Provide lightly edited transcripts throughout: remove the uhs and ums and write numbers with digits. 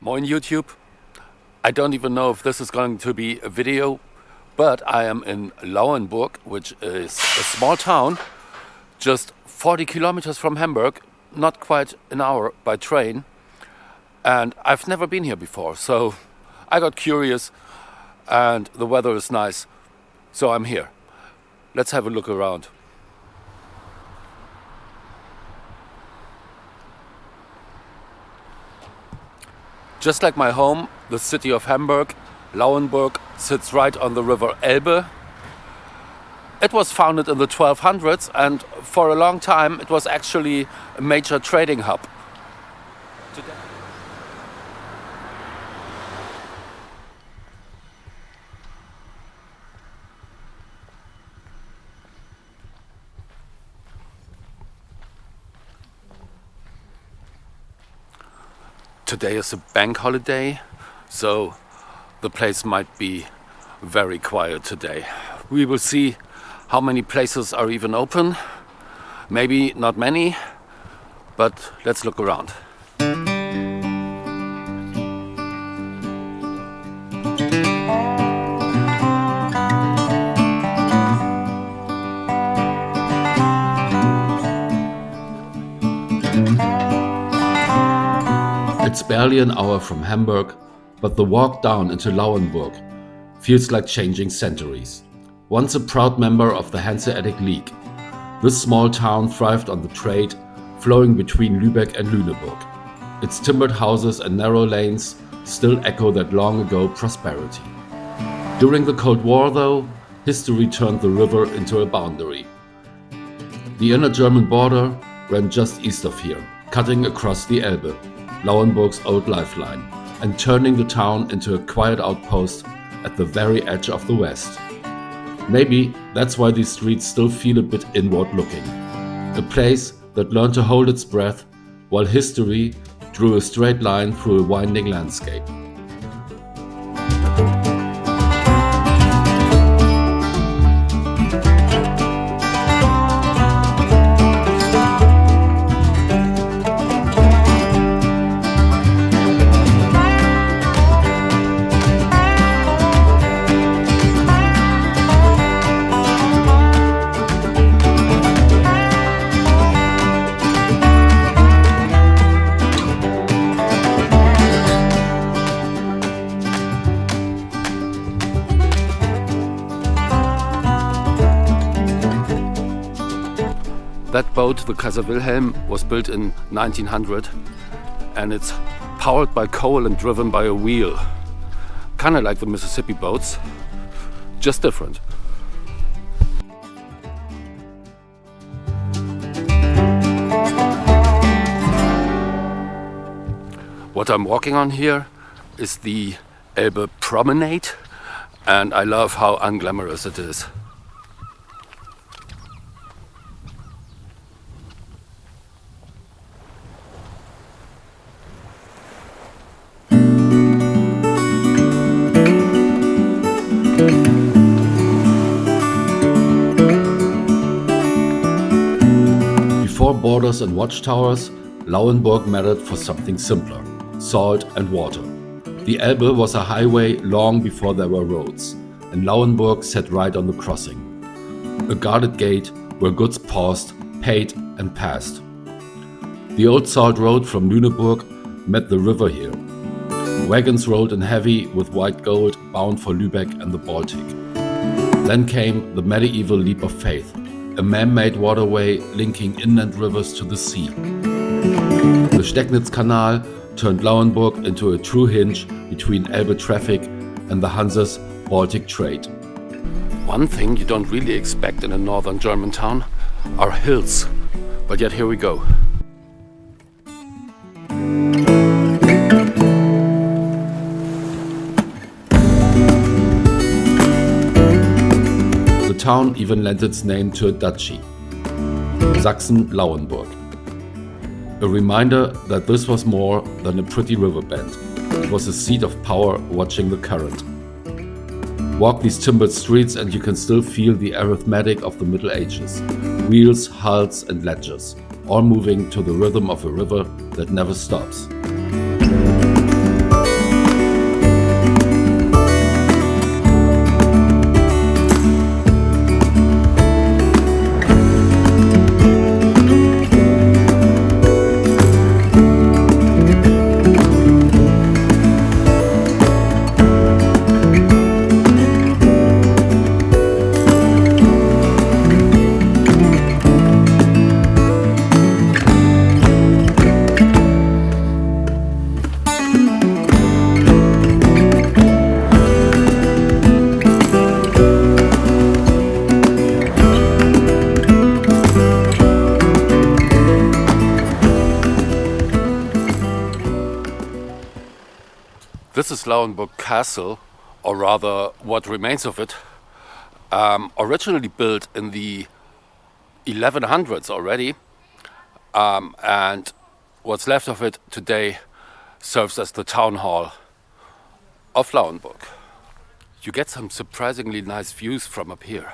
Moin YouTube. I don't even know if this is going to be a video, but I am in Lauenburg, which is a small town just 40 kilometers from Hamburg, not quite an hour by train. And I've never been here before, so I got curious and the weather is nice, so I'm here. Let's have a look around. Just like my home, the city of Hamburg, Lauenburg sits right on the river Elbe. It was founded in the 1200s and for a long time it was actually a major trading hub. Today is a bank holiday, so the place might be very quiet today. We will see how many places are even open. Maybe not many, but let's look around. It's barely an hour from Hamburg, but the walk down into Lauenburg feels like changing centuries. Once a proud member of the Hanseatic League, this small town thrived on the trade flowing between Lübeck and Lüneburg. Its timbered houses and narrow lanes still echo that long ago prosperity. During the Cold War, though, history turned the river into a boundary. The inner German border ran just east of here, cutting across the Elbe, Lauenburg's old lifeline, and turning the town into a quiet outpost at the very edge of the west. Maybe that's why these streets still feel a bit inward-looking. A place that learned to hold its breath while history drew a straight line through a winding landscape. That boat, the Kaiser Wilhelm, was built in 1900 and it's powered by coal and driven by a wheel. Kinda like the Mississippi boats, just different. What I'm walking on here is the Elbe Promenade, and I love how unglamorous it is. Before borders and watchtowers, Lauenburg mattered for something simpler: salt and water. The Elbe was a highway long before there were roads, and Lauenburg sat right on the crossing. A guarded gate where goods paused, paid and passed. The old salt road from Lüneburg met the river here. Wagons rolled in heavy with white gold, bound for Lübeck and the Baltic. Then came the medieval leap of faith, a man-made waterway linking inland rivers to the sea. The Stecknitz Canal turned Lauenburg into a true hinge between Elbe traffic and the Hanse's Baltic trade. One thing you don't really expect in a northern German town are hills, but yet here we go. The town even lent its name to a duchy, Saxe-Lauenburg. A reminder that this was more than a pretty riverbed. It was a seat of power watching the current. Walk these timbered streets and you can still feel the arithmetic of the Middle Ages. Wheels, hulls and ledgers, all moving to the rhythm of a river that never stops. This is Lauenburg Castle, or rather what remains of it, originally built in the 1100s already, and what's left of it today serves as the town hall of Lauenburg. You get some surprisingly nice views from up here.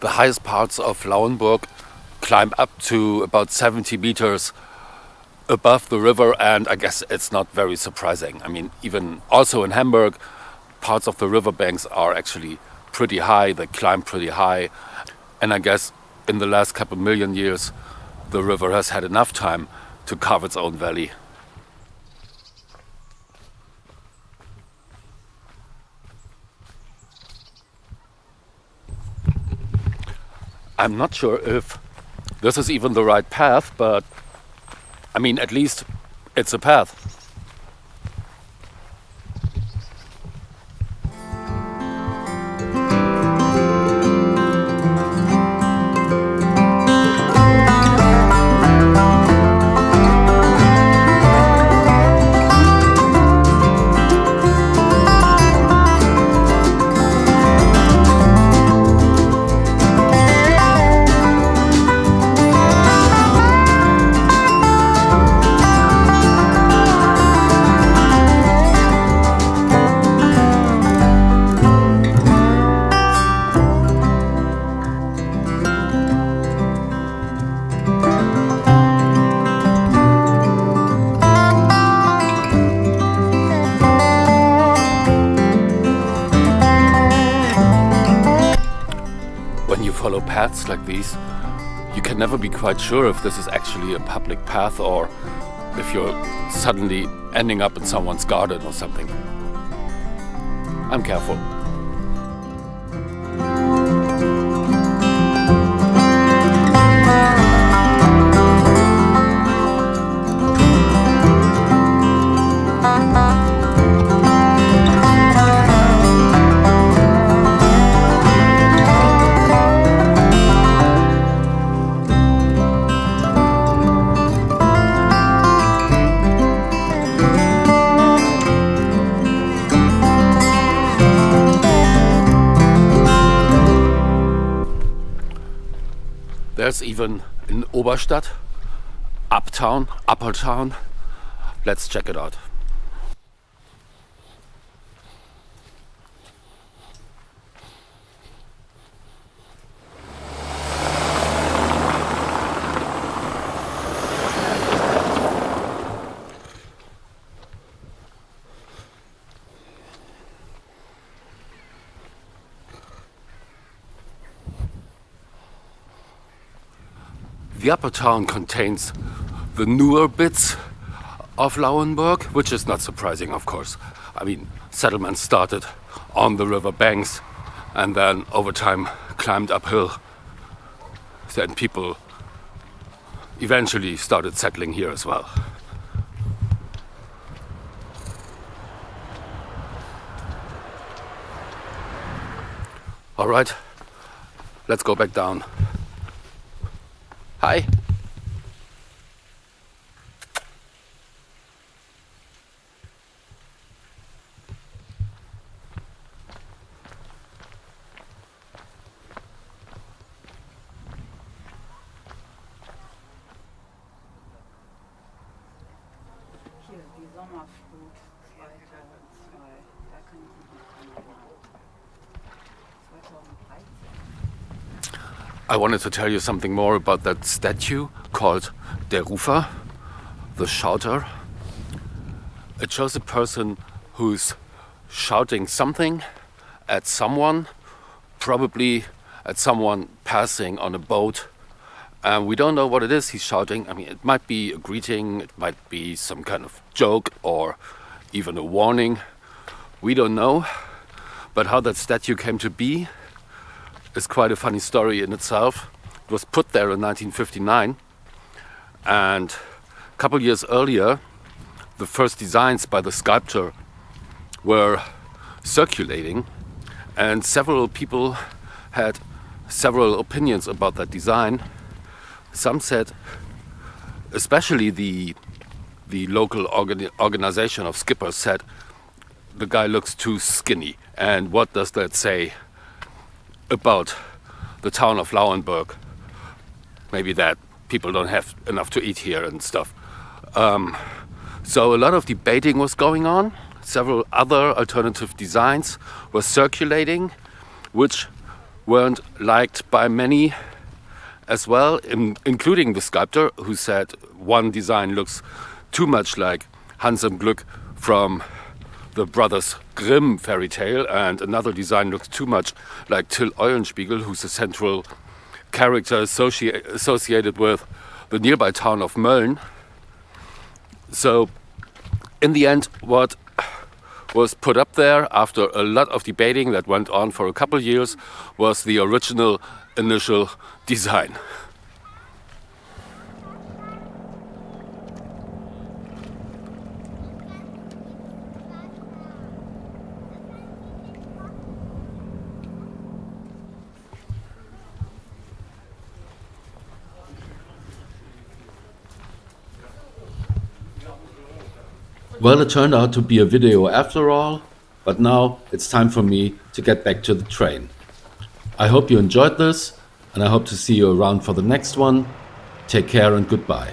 The highest parts of Lauenburg climb up to about 70 meters above the river, and I guess it's not very surprising. I mean, even also in Hamburg, parts of the riverbanks are actually pretty high, they climb pretty high, and I guess in the last couple million years the river has had enough time to carve its own valley. I'm not sure if this is even the right path, but I mean, at least it's a path. When you follow paths like these, you can never be quite sure if this is actually a public path or if you're suddenly ending up in someone's garden or something. I'm careful. There's even in Oberstadt, uptown, upper town. Let's check it out. The upper town contains the newer bits of Lauenburg, which is not surprising, of course. I mean, settlements started on the river banks and then over time climbed uphill. Then people eventually started settling here as well. All right, let's go back down. Hi. Die Sommerflut 2002, da kann ich mich noch dran erinnern. 2013. I wanted to tell you something more about that statue called der Rufer, the shouter. It shows a person who's shouting something at someone, probably at someone passing on a boat. And we don't know what it is he's shouting. I mean, it might be a greeting, it might be some kind of joke or even a warning. We don't know. But how that statue came to be is quite a funny story in itself. It was put there in 1959, and a couple years earlier, the first designs by the sculptor were circulating, and several people had several opinions about that design. Some said, especially the local organization of skippers said, the guy looks too skinny. And what does that say about the town of Lauenburg? Maybe that people don't have enough to eat here and stuff. So a lot of debating was going on. Several other alternative designs were circulating, which weren't liked by many as well, including the sculptor, who said one design looks too much like Hans im Glück from the Brothers Grimm fairy tale, and another design looks too much like Till Eulenspiegel, who's a central character associated with the nearby town of Mölln. So in the end, what was put up there after a lot of debating that went on for a couple years was the original initial design. Well, it turned out to be a video after all, but now it's time for me to get back to the train. I hope you enjoyed this, and I hope to see you around for the next one. Take care and goodbye.